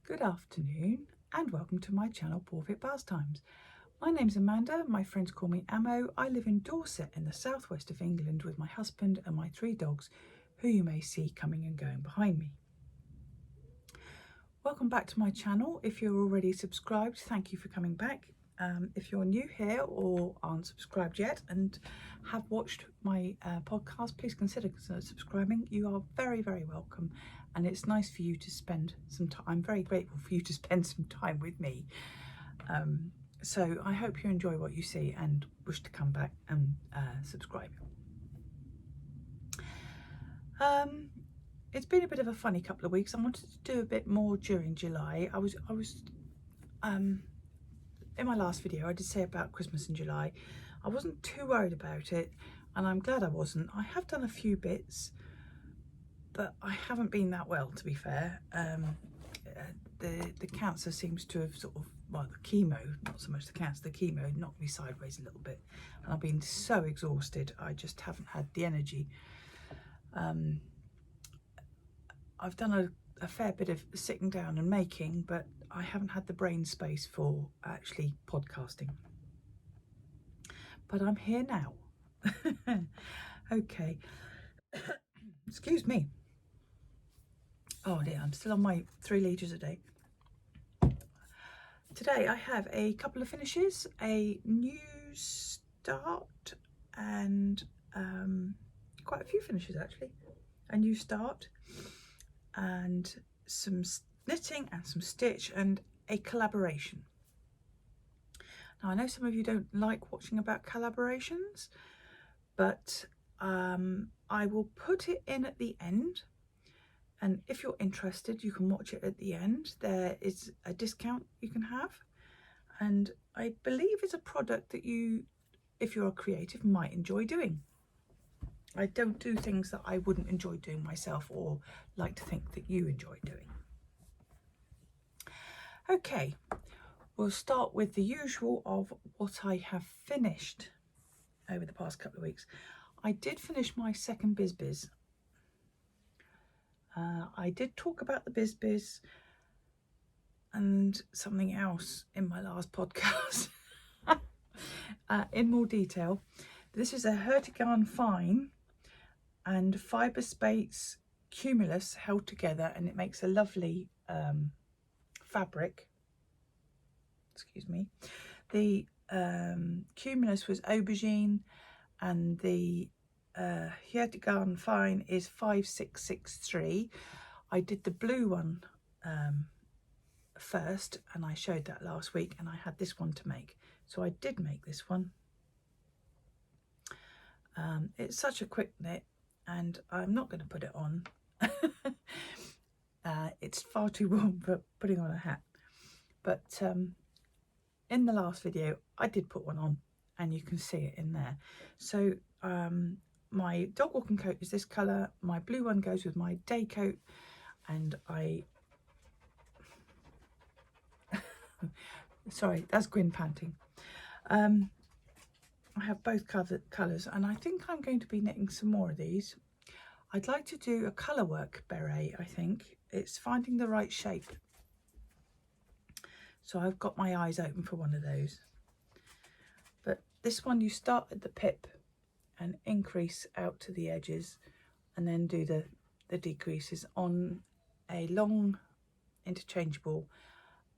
Good afternoon and welcome to my channel PawfectPastimes. My name's Amanda, my friends call me Amo. I live in Dorset in the southwest of England with my husband and my 3 dogs, who you may see coming and going behind me. Welcome back to my channel. If you're already subscribed, thank you for coming back. If you're new here or aren't subscribed yet and have watched my podcast, please consider subscribing. You are very, very welcome, and it's nice for you to spend some time. I'm very grateful for you to spend some time with me. So I hope you enjoy what you see and wish to come back and subscribe. It's been a bit of a funny couple of weeks. I wanted to do a bit more during July. I was in my last video I did say about Christmas in July. I wasn't too worried about it, and I'm glad I wasn't. I have done a few bits, but I haven't been that well, to be fair. The cancer seems to have sort of, well, the chemo, not so much the cancer, the chemo knocked me sideways a little bit, and I've been so exhausted. I just haven't had the energy. I've done a fair bit of sitting down and making, but I haven't had the brain space for actually podcasting. But I'm here now. Okay. Excuse me. Oh dear, I'm still on my 3 litres a day. Today I have a couple of finishes, a new start and quite a few finishes actually. A new start and some knitting and some stitch and a collaboration. Now I know some of you don't like watching about collaborations, but I will put it in at the end, and if you're interested you can watch it at the end. There is a discount you can have, and I believe it's a product that you, if you're a creative, might enjoy doing. I don't do things that I wouldn't enjoy doing myself or like to think that you enjoy doing. Okay, we'll start with the usual of what I have finished over the past couple of weeks. I did finish my second Bisbis. I did talk about the Bisbis and something else in my last podcast in more detail. This is a Hertigan Fine and Fibre Space Cumulus held together, and it makes a lovely fabric. Excuse me. The Cumulus was aubergine, and the Hertigan Fine is 5663. I did the blue one first, and I showed that last week, and I had this one to make, so I did make this one. It's such a quick knit, and I'm not going to put it on. It's far too warm for putting on a hat, but in the last video I did put one on, and you can see it in there. So my dog walking coat is this colour, my blue one goes with my day coat, and I sorry, that's Gwyn panting. I have both colours, and I think I'm going to be knitting some more of these. I'd like to do a colour work beret. I think it's finding the right shape, so I've got my eyes open for one of those. But this one, you start at the pip and increase out to the edges, and then do the decreases. On a long interchangeable,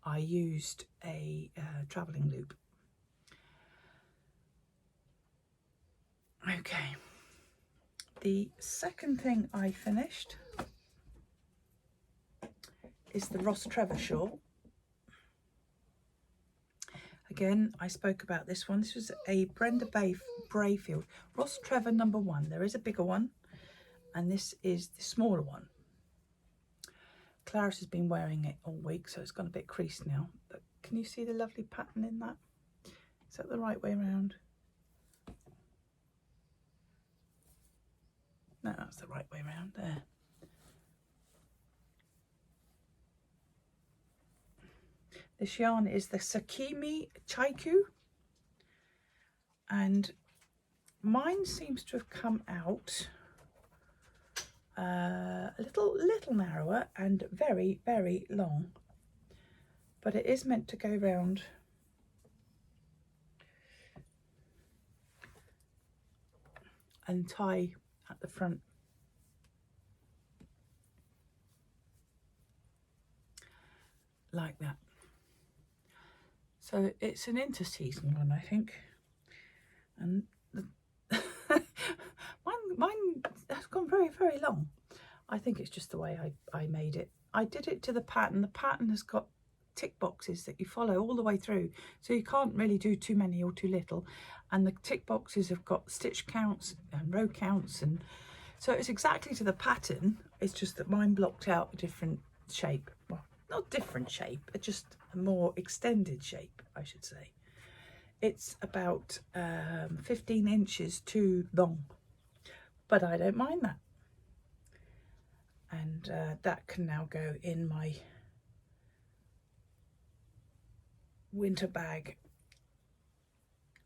I used a travelling loop. Okay, the second thing I finished is the Rostrevor shawl. Again, I spoke about this one. This was a Brenda Brayfield Rostrevor #1. There is a bigger one, and this is the smaller one. Clarice has been wearing it all week, so it's gone a bit creased now. But can you see the lovely pattern in that? Is that the right way around? No, that's the right way around there. This yarn is the Sakimi Chaiku, and mine seems to have come out a little narrower and very, very long. but it is meant to go round and tie at the front. Like that. So it's an interseason one, I think. And mine has gone very, very long. I think it's just the way I made it. I did it to the pattern. The pattern has got tick boxes that you follow all the way through, so you can't really do too many or too little, and the tick boxes have got stitch counts and row counts, and so it's exactly to the pattern. It's just that mine blocked out a different shape. Well, not different shape, but just a more extended shape, I should say. It's about 15 inches too long, but I don't mind that. And that can now go in my winter bag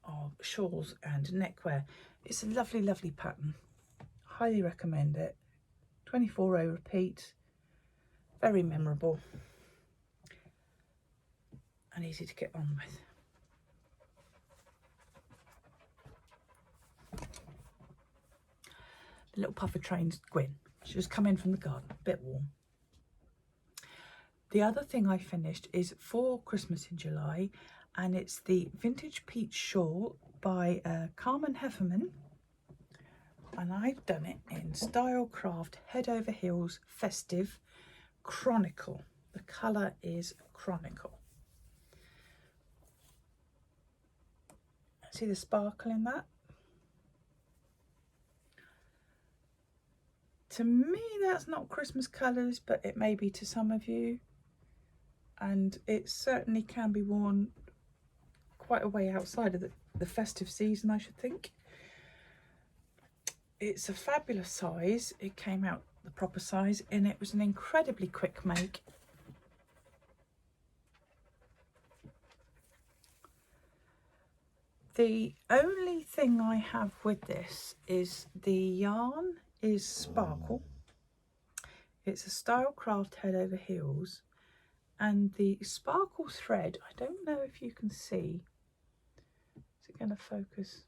of shawls and neckwear. It's a lovely, lovely pattern. Highly recommend it. 24 row repeat, very memorable and easy to get on with. The little puffer train's Gwyn. She just come in from the garden, a bit warm. The other thing I finished is for Christmas in July, and it's the Vintage Peach Shawl by Carmen Heffermann, and I've done it in Style Craft Head Over Heels Festive Chronicle. The colour is Chronicle. See the sparkle in that? To me, that's not Christmas colours, but it may be to some of you. And it certainly can be worn quite a way outside of the festive season, I should think. It's a fabulous size. It came out the proper size, and it was an incredibly quick make. The only thing I have with this is the yarn is Sparkle. It's a Style Craft Head Over Heels, and the sparkle thread, I don't know if you can see, is it going to focus?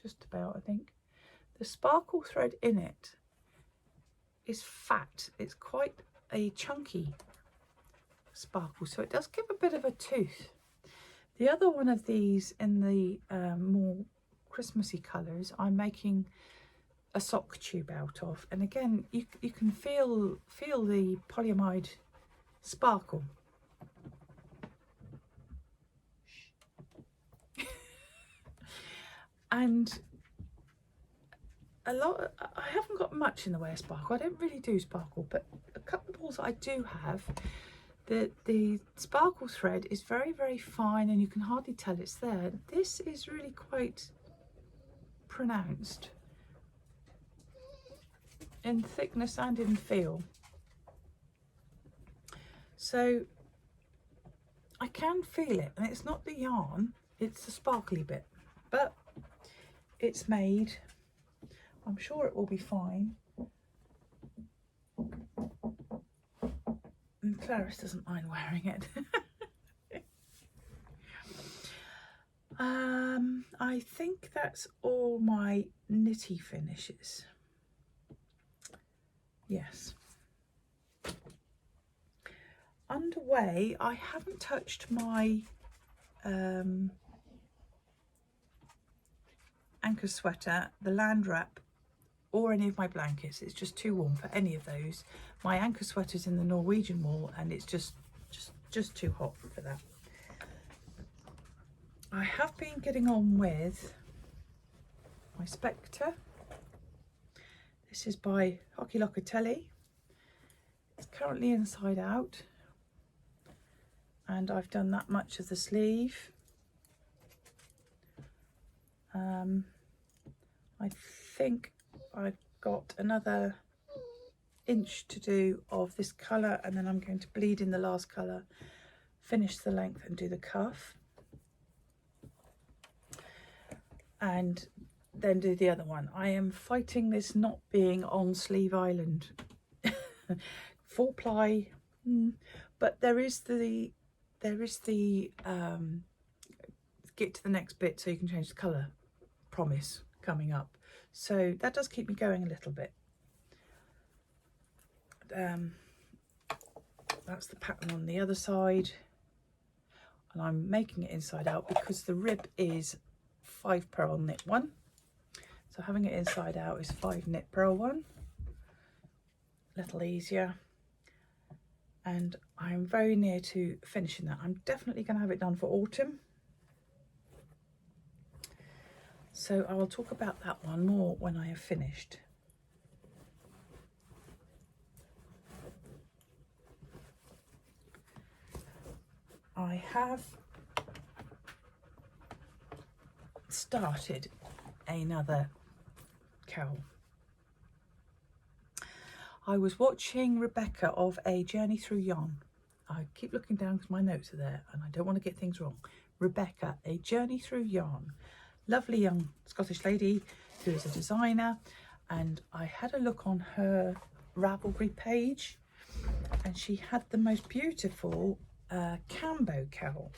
Just about, I think. The sparkle thread in it is fat. It's quite a chunky sparkle, so it does give a bit of a tooth. The other one of these in the more Christmassy colours, I'm making a sock tube out of, and again you can feel the polyamide sparkle. And I haven't got much in the way of sparkle. I don't really do sparkle, but a couple of balls I do have, the sparkle thread is very, very fine, and you can hardly tell it's there. This is really quite pronounced in thickness and in feel, so I can feel it, and it's not the yarn, it's the sparkly bit, but it's made. I'm sure it will be fine, and Clarice doesn't mind wearing it. I think that's all my knitty finishes. Yes. Underway, I haven't touched my anchor sweater, the land wrap, or any of my blankets. It's just too warm for any of those. My anchor sweater's in the Norwegian wool, and it's just too hot for that. I have been getting on with my Spector. This is by Locatelli. It's currently inside out, and I've done that much of the sleeve. I think I've got another inch to do of this colour, and then I'm going to bleed in the last colour, finish the length and do the cuff, and then do the other one. I am fighting this not being on Sleeve Island. 4 ply But there is the get to the next bit so you can change the colour promise coming up, so that does keep me going a little bit. That's the pattern on the other side, and I'm making it inside out because the rib is 5 purl knit 1, so having it inside out is 5 knit purl 1, a little easier. And I'm very near to finishing that. I'm definitely going to have it done for autumn, so I will talk about that one more when I have finished. I have started another cowl. I was watching Rebecca of A Journey Through Yarn. I keep looking down because my notes are there and I don't want to get things wrong. Rebecca, A Journey Through Yarn. Lovely young Scottish lady who is a designer, and I had a look on her Ravelry page and she had the most beautiful Cambo cowl.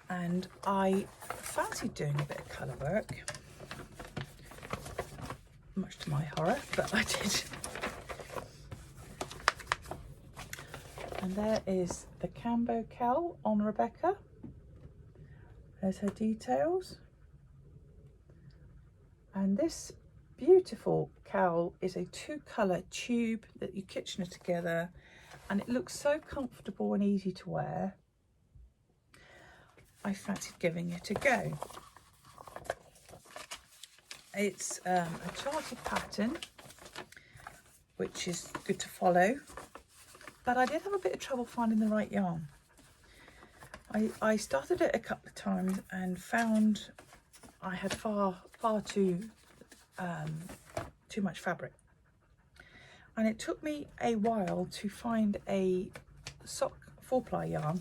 And I fancied doing a bit of colour work, much to my horror, but I did. And there is the Cambo cowl on Rebecca. There's her details. And this beautiful cowl is a 2-colour tube that you Kitchener together, and it looks so comfortable and easy to wear. I fancied giving it a go. It's a charted pattern, which is good to follow, but I did have a bit of trouble finding the right yarn. I started it a couple of times and found I had far too much fabric, and it took me a while to find a sock 4-ply yarn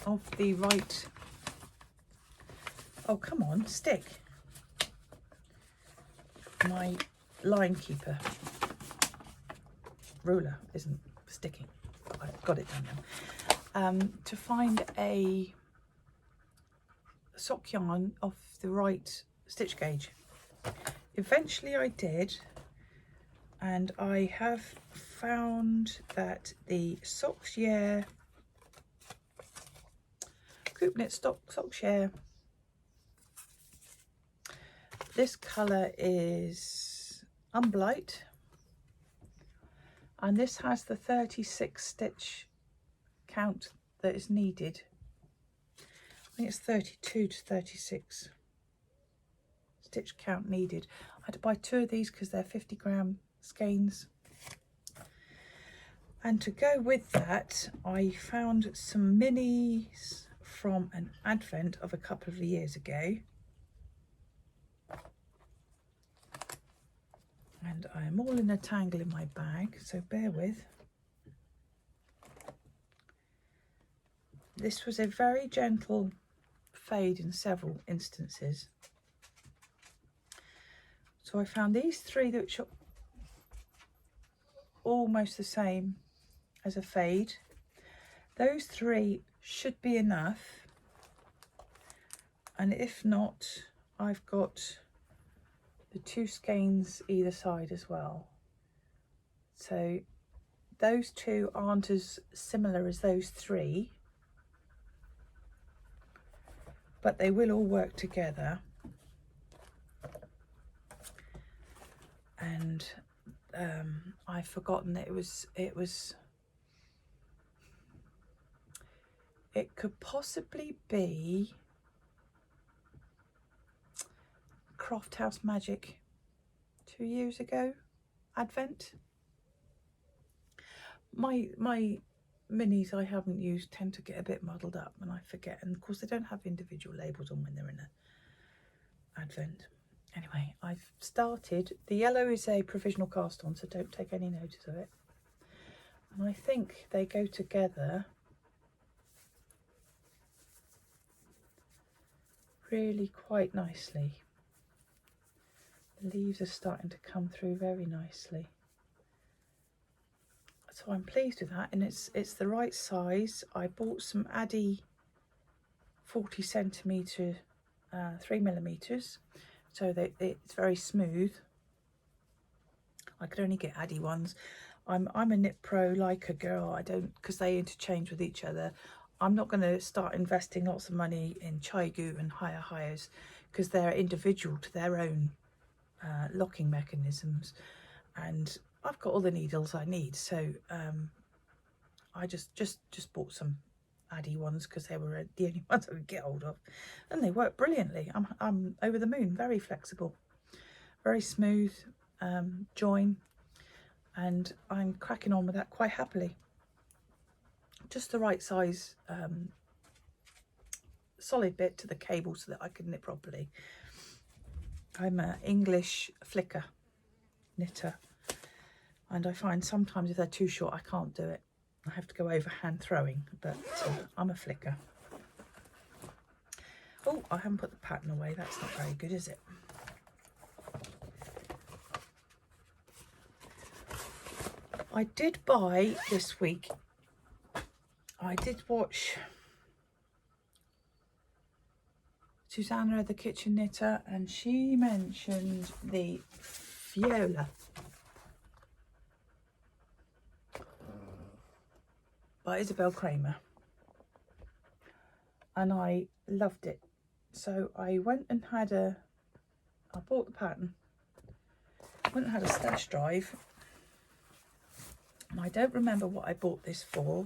of the right. Oh, come on, stick. My line keeper ruler isn't sticking. I've got it done now. To find a sock yarn of the right stitch gauge. Eventually I did, and I have found that the Sockshare Group Knit Sockshare, this colour is Unblight, and this has the 36 stitch count that is needed. I think it's 32 to 36 stitch count needed. I had to buy 2 of these because they're 50-gram skeins. And to go with that, I found some minis from an advent of a couple of years ago. And I am all in a tangle in my bag, so bear with. This was a very gentle fade in several instances. So I found these 3 which are almost the same as a fade. Those 3 should be enough, and if not, I've got the 2 skeins either side as well. So those 2 aren't as similar as those 3, but they will all work together. And I've forgotten that it could possibly be Craft House Magic 2 years ago advent. My minis I haven't used tend to get a bit muddled up and I forget, and of course they don't have individual labels on when they're in an advent. Anyway, I've started. The yellow is a provisional cast on, so don't take any notice of it. And I think they go together really quite nicely. The leaves are starting to come through very nicely. So I'm pleased with that, and it's the right size. I bought some Addy 40 centimetre 3mm, so that it's very smooth. I could only get Addy ones. I'm a knit pro like a girl. I don't, because they interchange with each other. I'm not going to start investing lots of money in Chaigu and hires because they're individual to their own locking mechanisms, and I've got all the needles I need. So I just bought some Addy ones because they were the only ones I could get hold of, and they work brilliantly. I'm over the moon. Very flexible, very smooth join, and I'm cracking on with that quite happily. Just the right size solid bit to the cable so that I can knit properly. I'm an English flicker knitter, and I find sometimes if they're too short I can't do it. I have to go over hand throwing, but I'm a flicker. Oh, I haven't put the pattern away. That's not very good, is it? I did buy this week, I did watch Susanna the Kitchen Knitter, and she mentioned the Viola by Isabel Kramer, and I loved it. So I went and I bought the pattern, went and had a stash drive, and I don't remember what I bought this for,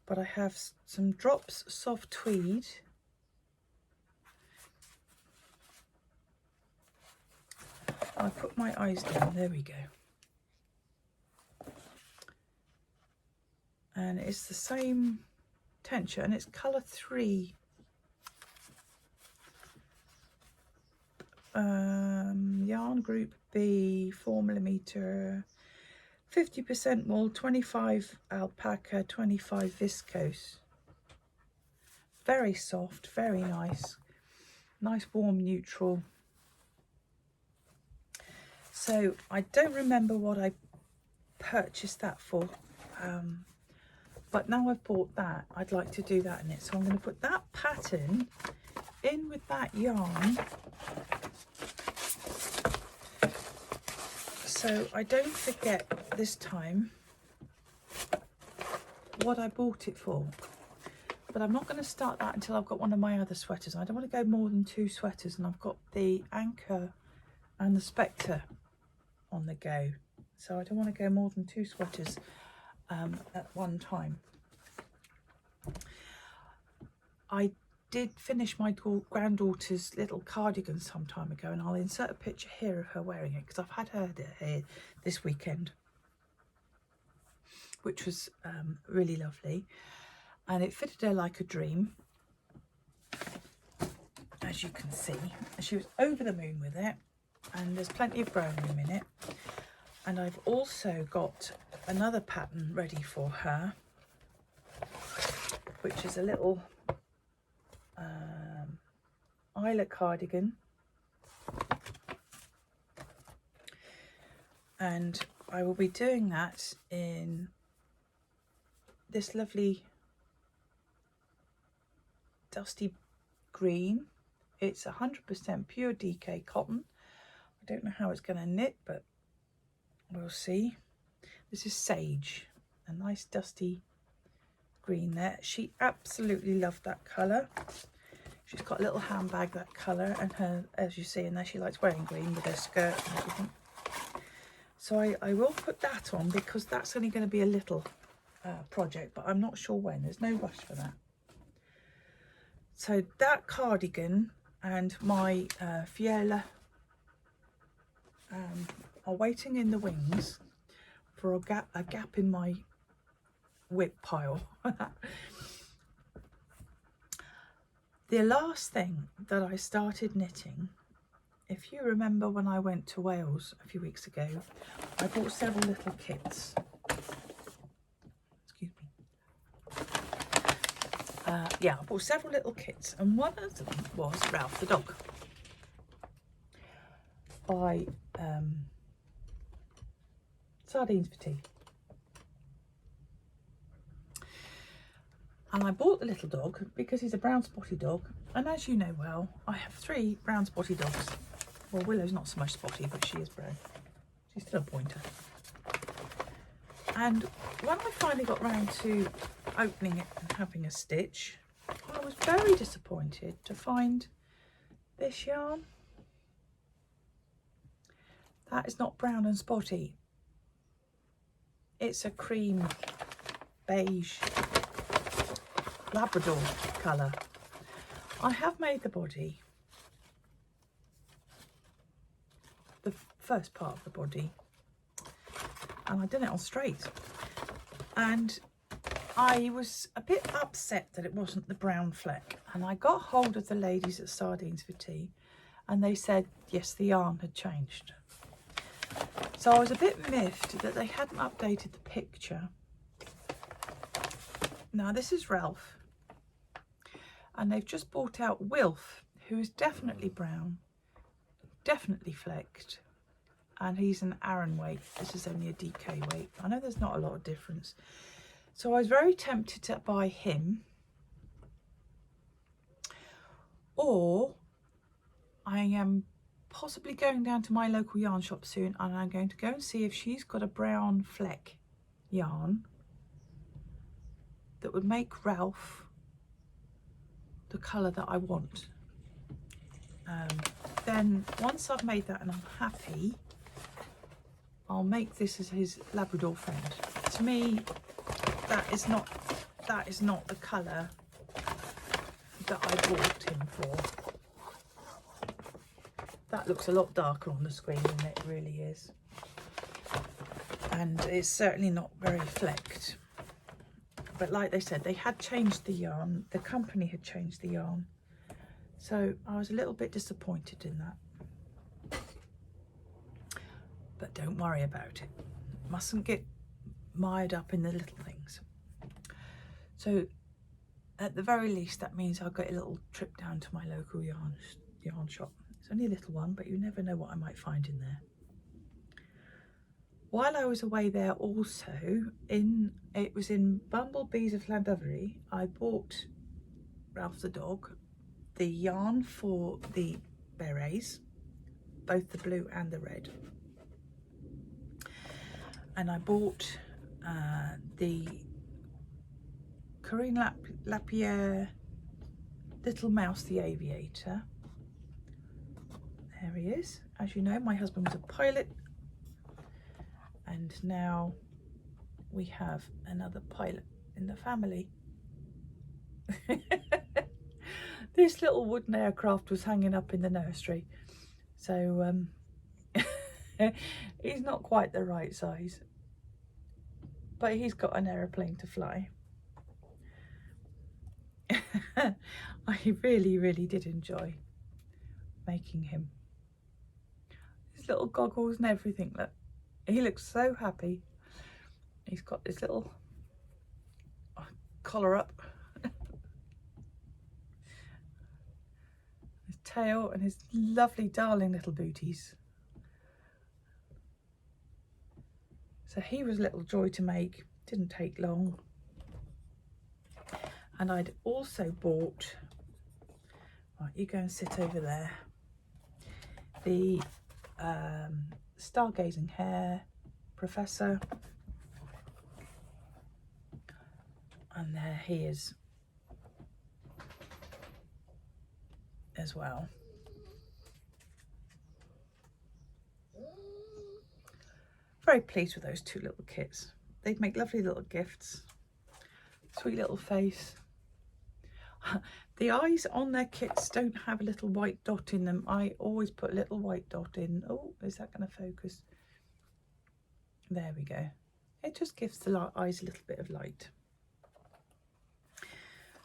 but I have some drops soft tweed, I put my eyes down, there we go, and it's the same tension, and it's colour 3, yarn group B, 4mm, 50% wool, 25 alpaca, 25 viscose. Very soft, very nice, nice warm neutral. So I don't remember what I purchased that for, but now I've bought that, I'd like to do that in it. So I'm going to put that pattern in with that yarn, so I don't forget this time what I bought it for. But I'm not going to start that until I've got one of my other sweaters. I don't want to go more than 2 sweaters, and I've got the Anchor and the Spector on the go, so I don't want to go more than 2 sweaters at one time. I did finish my granddaughter's little cardigan some time ago, and I'll insert a picture here of her wearing it because I've had her here this weekend, which was really lovely, and it fitted her like a dream, as you can see. She was over the moon with it, and there's plenty of brown room in it. And I've also got another pattern ready for her, which is a little eyelet cardigan, and I will be doing that in this lovely dusty green. It's 100% pure DK cotton. I don't know how it's going to knit, but we'll see. This is Sage, a nice dusty green there. She absolutely loved that colour. She's got a little handbag that colour, and her, as you see in there, she likes wearing green with her skirt and everything. So I will put that on because that's only going to be a little project, but I'm not sure when. There's no rush for that. So that cardigan and my Fiela are waiting in the wings for a gap in my whip pile. The last thing that I started knitting, if you remember when I went to Wales a few weeks ago, I bought several little kits. Excuse me. Yeah, I bought several little kits, and one of them was Ralph the dog. by Sardines for Tea. And I bought the little dog because he's a brown spotty dog. And as you know well, I have 3 brown spotty dogs. Well, Willow's not so much spotty, but she is brown. She's still a pointer. And when I finally got round to opening it and having a stitch, I was very disappointed to find this yarn. That is not brown and spotty. It's a cream beige Labrador colour. I have made the body, the first part of the body, and I did it on straight, and I was a bit upset that it wasn't the brown fleck, and I got hold of the ladies at Sardines for Tea and they said yes, the yarn had changed. So I was a bit miffed that they hadn't updated the picture. Now this is Ralph, and they've just brought out Wilf, who is definitely brown, definitely flecked, and he's an Aran weight. This is only a DK weight. I know there's not a lot of difference. So I was very tempted to buy him, or I am possibly going down to my local yarn shop soon and I'm going to go and see if she's got a brown fleck yarn that would make Ralph the colour that I want. Then once I've made that and I'm happy, I'll make this as his Labrador friend. To me, that is not the colour that I bought him for. That looks a lot darker on the screen than it really is, and it's certainly not very flecked. But like they said, they had changed the yarn, the company had changed the yarn, so I was a little bit disappointed in that. But don't worry about it, mustn't get mired up in the little things. So at the very least, that means I'll get a little trip down to my local yarn shop. It's only a little one, but you never know what I might find in there. While I was away there also, it was in Bumblebees of Llandovery, I bought Ralph the dog the yarn for the berets, both the blue and the red. And I bought the Corinne Lapierre Little Mouse the Aviator. There he is. As you know, my husband was a pilot, and now we have another pilot in the family. This little wooden aircraft was hanging up in the nursery, so he's not quite the right size, but he's got an aeroplane to fly. I really did enjoy making him. His little goggles and everything, look, he looks so happy. He's got this little collar up, his tail and his lovely darling little booties. So he was a little joy to make, didn't take long. And I'd also bought, right, you go and sit over there, the Stargazing Hare Professor, and there he is as well. Very pleased with those 2 little kits. They'd make lovely little gifts. Sweet little face. The eyes on their kits don't have a little white dot in them. I always put a little white dot in. Oh, is that going to focus? There we go. It just gives the eyes a little bit of light.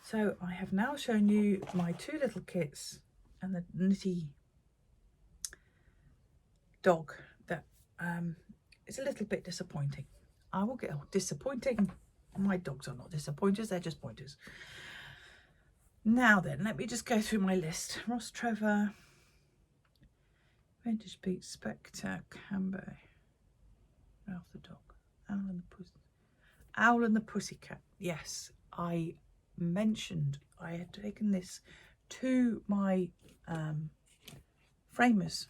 So I have now shown you my 2 little kits and the nitty dog that is a little bit disappointing. I will get disappointing. My dogs are not disappointers, they're just pointers. Now then, let me just go through my list. Rostrevor, Vintage Beat Spector Camber. Ralph the dog. Owl and the Pussy. Owl and the Pussycat. Yes, I mentioned I had taken this to my framers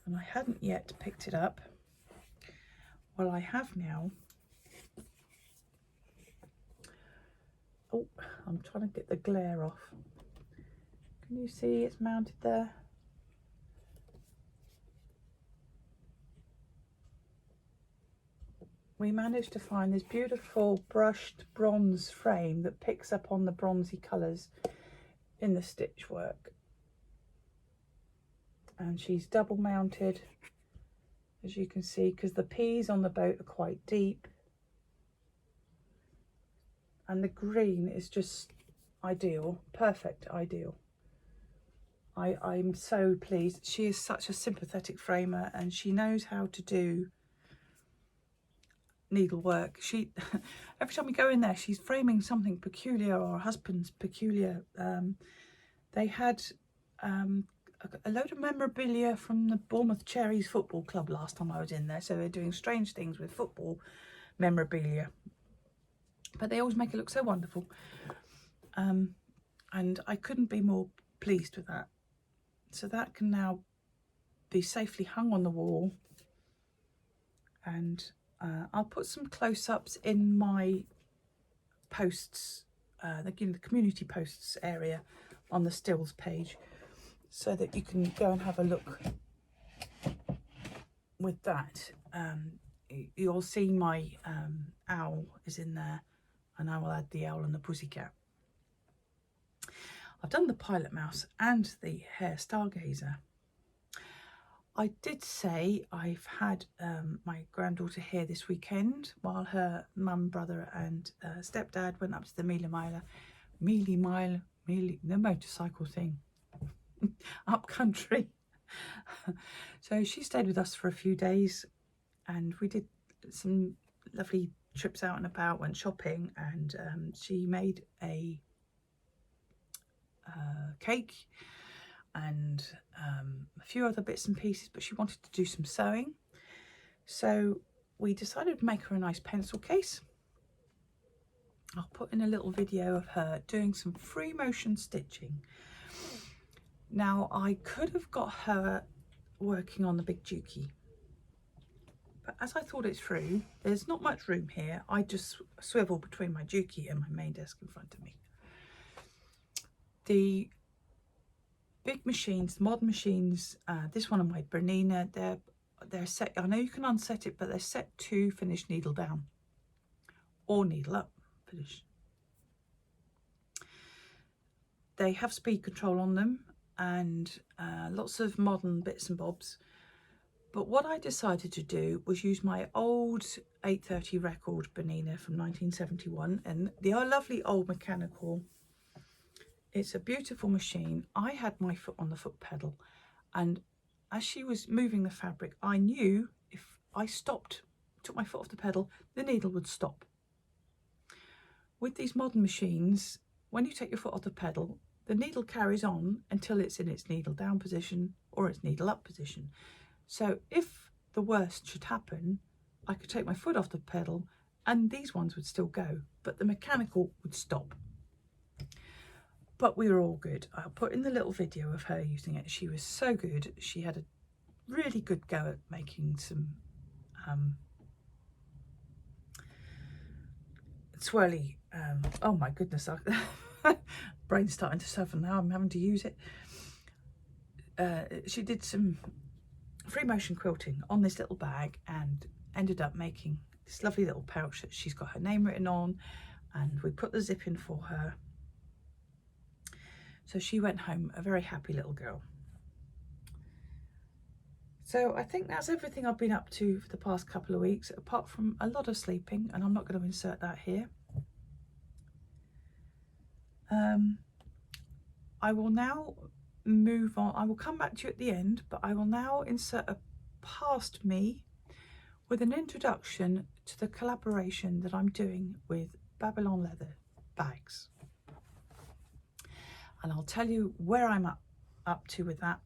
and I hadn't yet picked it up. Well, I have now. Oh, I'm trying to get the glare off. Can you see it's mounted there? We managed to find this beautiful brushed bronze frame that picks up on the bronzy colours in the stitch work. And she's double mounted, as you can see, because the P's on the boat are quite deep. And the green is just ideal, perfect, ideal. I'm so pleased. She is such a sympathetic framer and she knows how to do needlework. She every time we go in there, she's framing something peculiar, or her husband's peculiar. They had a load of memorabilia from the Bournemouth Cherries Football Club last time I was in there, so they're doing strange things with football memorabilia, but they always make it look so wonderful, and I couldn't be more pleased with that. So that can now be safely hung on the wall, and I'll put some close-ups in my posts, the community posts area on the stills page, so that you can go and have a look with that. You'll see my owl is in there, and I will add the owl and the pussycat. I've done the pilot mouse and the hair stargazer. I did say I've had my granddaughter here this weekend while her mum, brother and stepdad went up to the the motorcycle thing, up country. So she stayed with us for a few days and we did some lovely trips out and about, went shopping, and she made a cake and a few other bits and pieces, but she wanted to do some sewing, so we decided to make her a nice pencil case. I'll put in a little video of her doing some free motion stitching. Now, I could have got her working on the big dookie, but as I thought it through, there's not much room here. I just swivel between my dookie and my main desk in front of me. The big machines, modern machines, this one and my Bernina, they're set. I know you can unset it, but they're set to finish needle down or needle up finish. They have speed control on them and lots of modern bits and bobs. But what I decided to do was use my old 830 record Bernina from 1971 and the lovely old mechanical. It's a beautiful machine. I had my foot on the foot pedal, and as she was moving the fabric, I knew if I stopped, took my foot off the pedal, the needle would stop. With these modern machines, when you take your foot off the pedal, the needle carries on until it's in its needle down position or its needle up position. So if the worst should happen, I could take my foot off the pedal and these ones would still go, but the mechanical would stop. But we were all good. I'll put in the little video of her using it. She was so good. She had a really good go at making some swirly, oh my goodness, brain's starting to suffer now, I'm having to use it. She did some free motion quilting on this little bag and ended up making this lovely little pouch that she's got her name written on, and we put the zip in for her. So she went home a very happy little girl. So I think that's everything I've been up to for the past couple of weeks, apart from a lot of sleeping, and I'm not going to insert that here. I will now move on. I will come back to you at the end, but I will now insert a past me with an introduction to the collaboration that I'm doing with Babylon Leather bags. And I'll tell you where I'm up to with that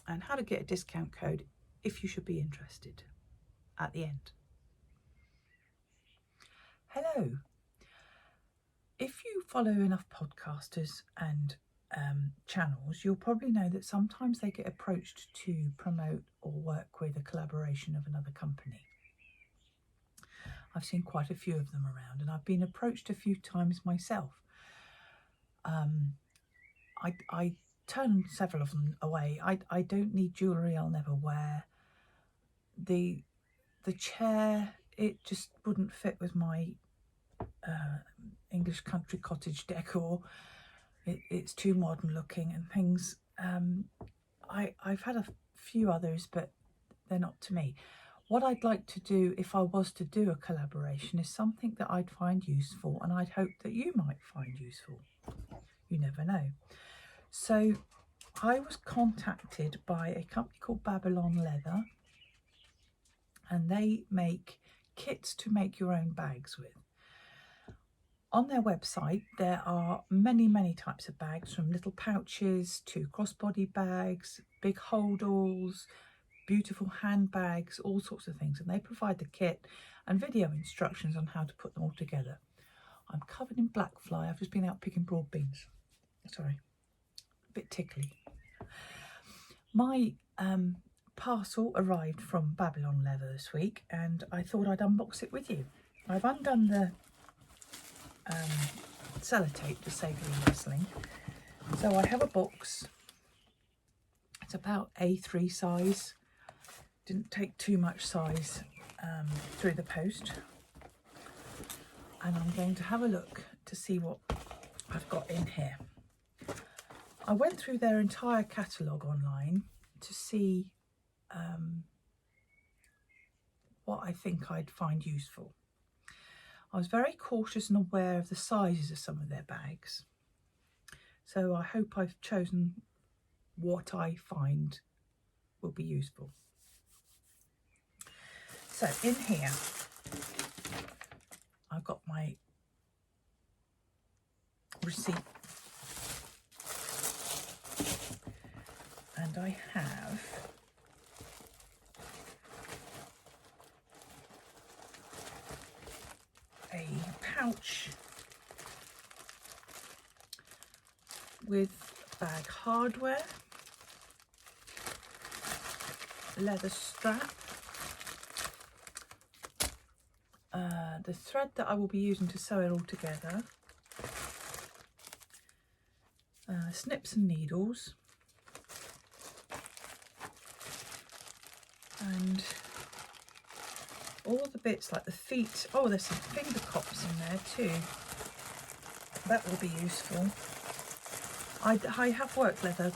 and how to get a discount code if you should be interested at the end. Hello. If you follow enough podcasters and channels, you'll probably know that sometimes they get approached to promote or work with a collaboration of another company. I've seen quite a few of them around, and I've been approached a few times myself. I turn several of them away. I don't need jewellery I'll never wear. The chair, it just wouldn't fit with my English country cottage decor. It's too modern looking and things. I've had a few others, but they're not to me. What I'd like to do if I was to do a collaboration is something that I'd find useful, and I'd hope that you might find useful. You never know. So I was contacted by a company called Babylon Leather, and they make kits to make your own bags with. On their website, there are many types of bags, from little pouches to crossbody bags, big holdalls, beautiful handbags, all sorts of things. And they provide the kit and video instructions on how to put them all together. I'm covered in black fly. I've just been out picking broad beans. Sorry, a bit tickly. My parcel arrived from Babylon Leather this week, and I thought I'd unbox it with you. I've undone the sellotape to save me wrestling. So I have a box. It's about A3 size. Didn't take too much size through the post. And I'm going to have a look to see what I've got in here. I went through their entire catalogue online to see what I think I'd find useful. I was very cautious and aware of the sizes of some of their bags. So I hope I've chosen what I find will be useful. So in here, I've got my receipt. And I have a pouch with bag hardware, leather strap, the thread that I will be using to sew it all together, snips and needles, and all the bits like the feet. Oh, there's some finger cops in there too. That will be useful. I have worked leather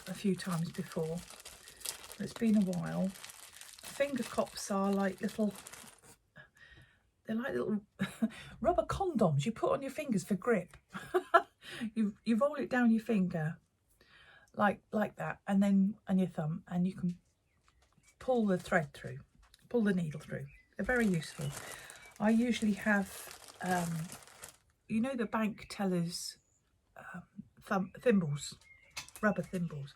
a few times before, but it's been a while. Finger cops are like little, they're like little rubber condoms you put on your fingers for grip. you roll it down your finger like that, and then and your thumb, and you can pull the thread through, pull the needle through. They're very useful. I usually have, you know, the bank tellers thimbles, rubber thimbles.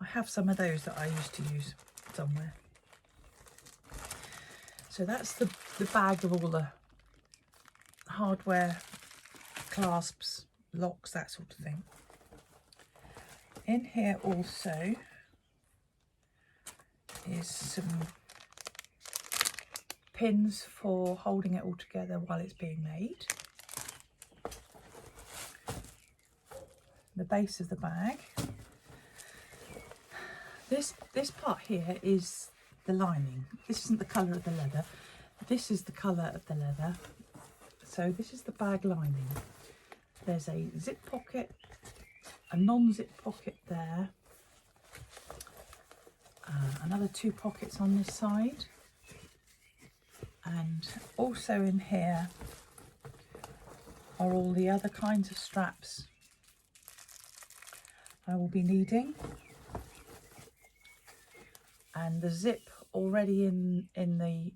I have some of those that I used to use somewhere. So that's the bag of all the hardware, clasps, locks, that sort of thing. In here also is some pins for holding it all together while it's being made. The base of the bag. This part here is the lining. This isn't the colour of the leather. This is the colour of the leather. So this is the bag lining. There's a zip pocket, a non-zip pocket there, another 2 pockets on this side, and also in here are all the other kinds of straps I will be needing, and the zip already in the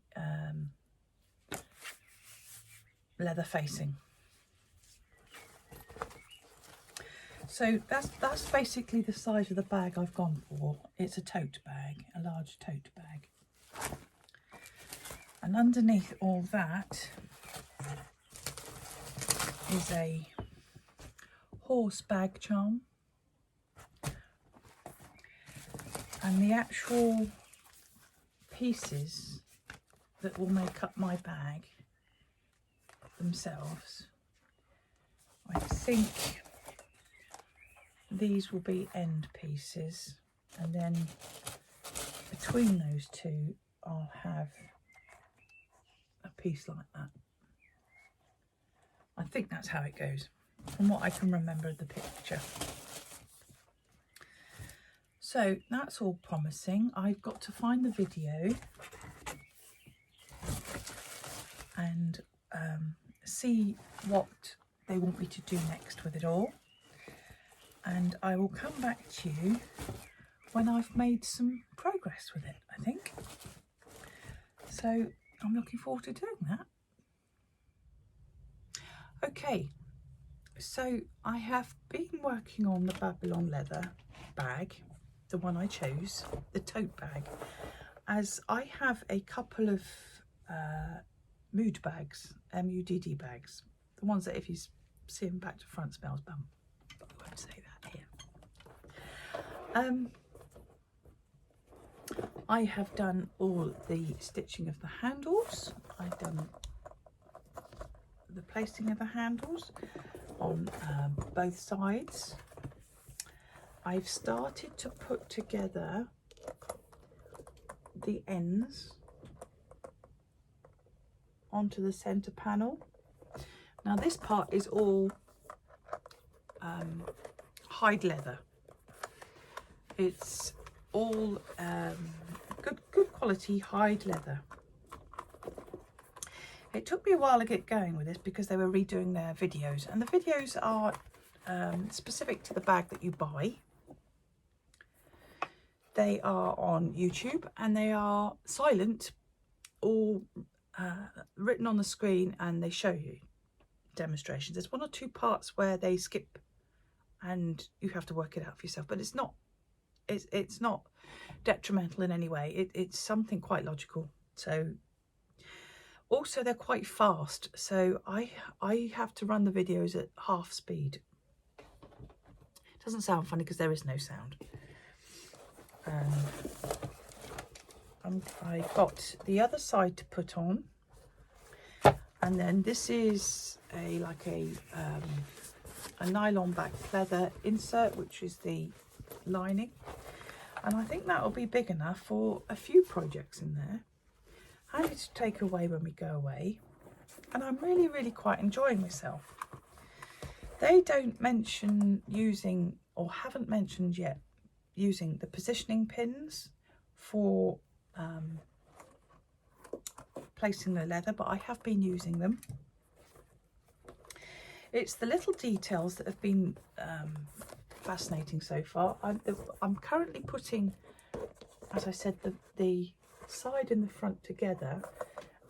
leather facing. So that's basically the size of the bag I've gone for. It's a tote bag, a large tote bag. And underneath all that is a horse bag charm. And the actual pieces that will make up my bag themselves, I think these will be end pieces, and then between those two I'll have a piece like that. I think that's how it goes from what I can remember of the picture. So that's all promising. I've got to find the video and see what they want me to do next with it all. And I will come back to you when I've made some progress with it, I think. So I'm looking forward to doing that. Okay, so I have been working on the Babylon leather bag, the one I chose, the tote bag, as I have a couple of mood bags, MUDD bags, the ones that if you see them back to front smells bum, but I won't say that here. I have done all the stitching of the handles. I've done the placing of the handles on both sides. I've started to put together the ends onto the center panel. Now this part is all hide leather. It's all good quality hide leather. It took me a while to get going with this because they were redoing their videos, and the videos are specific to the bag that you buy. They are on YouTube and they are silent, all written on the screen, and they show you demonstrations. There's one or two parts where they skip and you have to work it out for yourself, but it's not detrimental in any way. It's something quite logical. So also they're quite fast, so I have to run the videos at half speed. It doesn't sound funny because there is no sound. I got the other side to put on, and then this is a nylon back pleather insert, which is the lining, and I think that will be big enough for a few projects in there. Handy to take away when we go away, and I'm really quite enjoying myself. They don't mention using, or haven't mentioned yet, using the positioning pins for placing the leather, but I have been using them. It's the little details that have been fascinating so far. I'm currently putting, as I said, the side and the front together,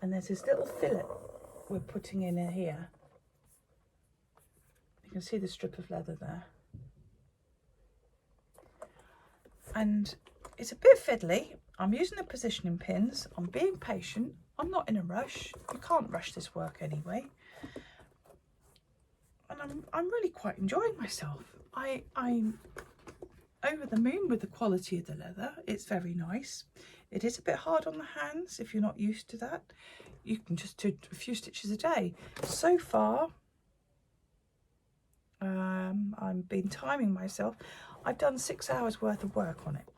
and there's this little fillet we're putting in here. You can see the strip of leather there, and it's a bit fiddly. I'm using the positioning pins. I'm being patient. I'm not in a rush. You can't rush this work anyway. And I'm really quite enjoying myself. I'm over the moon with the quality of the leather. It's very nice. It is a bit hard on the hands if you're not used to that. You can just do a few stitches a day. So far, I've been timing myself. I've done 6 hours worth of work on it.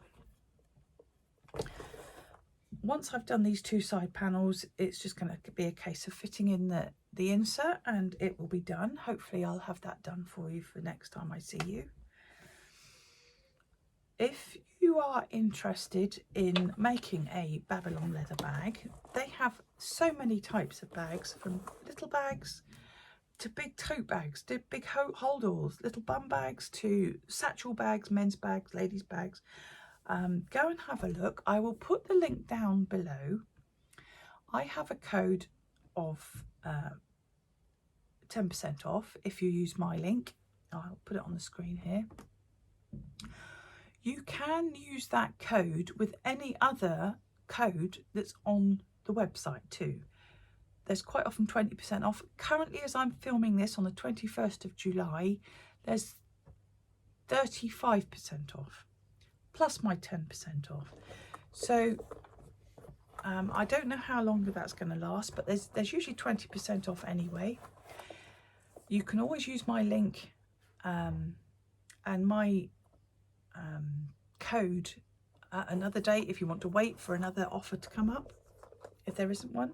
Once I've done these two side panels, it's just going to be a case of fitting in the insert, and it will be done. Hopefully I'll have that done for you for next time I see you. If you are interested in making a Babylon leather bag, they have so many types of bags, from little bags to big tote bags, to big holdalls, little bum bags to satchel bags, men's bags, ladies' bags. Go and have a look. I will put the link down below. I have a code of 10% off if you use my link. I'll put it on the screen here. You can use that code with any other code that's on the website too. There's quite often 20% off. Currently, as I'm filming this on the 21st of July, there's 35% off, plus my 10% off. So I don't know how long that's going to last, but there's usually 20% off anyway. You can always use my link and my code another day if you want to wait for another offer to come up, if there isn't one.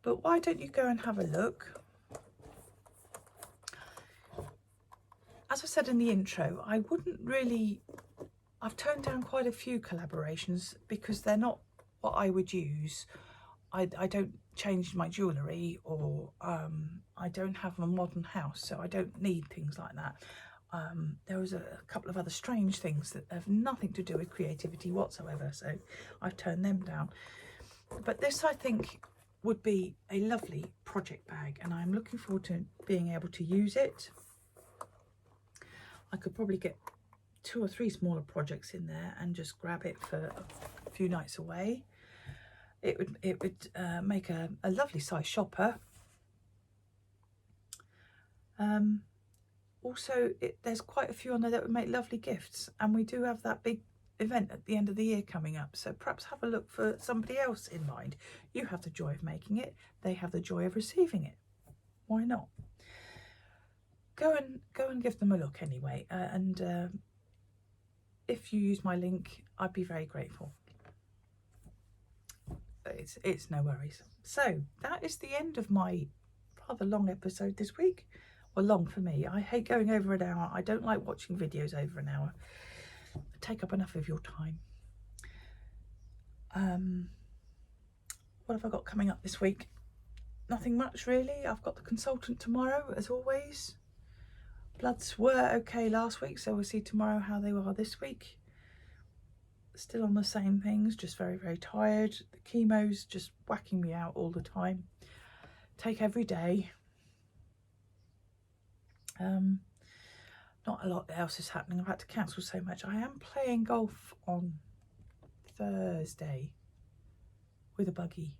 But why don't you go and have a look? As I said in the intro, I wouldn't really, I've turned down quite a few collaborations because they're not what I would use. I don't change my jewellery, or I don't have a modern house, so I don't need things like that. There was a couple of other strange things that have nothing to do with creativity whatsoever, so I've turned them down. But this, I think, would be a lovely project bag, and I'm looking forward to being able to use it. I could probably get 2 or 3 smaller projects in there and just grab it for a few nights away. It would make a lovely size shopper. Also, there's quite a few on there that would make lovely gifts, and we do have that big event at the end of the year coming up, so perhaps have a look for somebody else in mind. You have the joy of making it, they have the joy of receiving it. Why not? Go and give them a look anyway, and if you use my link, I'd be very grateful. It's no worries. So that is the end of my rather long episode this week. Well, long for me. I hate going over an hour. I don't like watching videos over an hour. Take up enough of your time. What have I got coming up this week? Nothing much really. I've got the consultant tomorrow, as always. Bloods were okay last week, so we'll see tomorrow how they are this week. Still on the same things, just very, very tired. The chemo's just whacking me out all the time. Take every day. Not a lot else is happening. I've had to cancel so much. I am playing golf on Thursday with a buggy.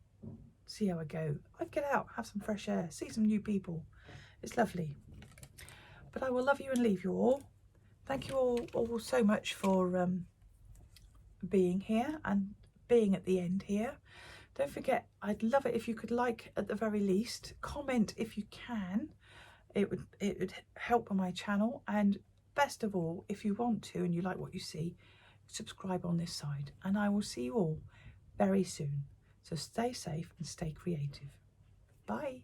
See how I go. I'd get out, have some fresh air, see some new people. It's lovely. But I will love you and leave you all. Thank you all so much for being here and being at the end here. Don't forget, I'd love it if you could like at the very least, comment if you can. It would help on my channel, and best of all, if you want to and you like what you see, subscribe on this side, and I will see you all very soon. So stay safe and stay creative. Bye.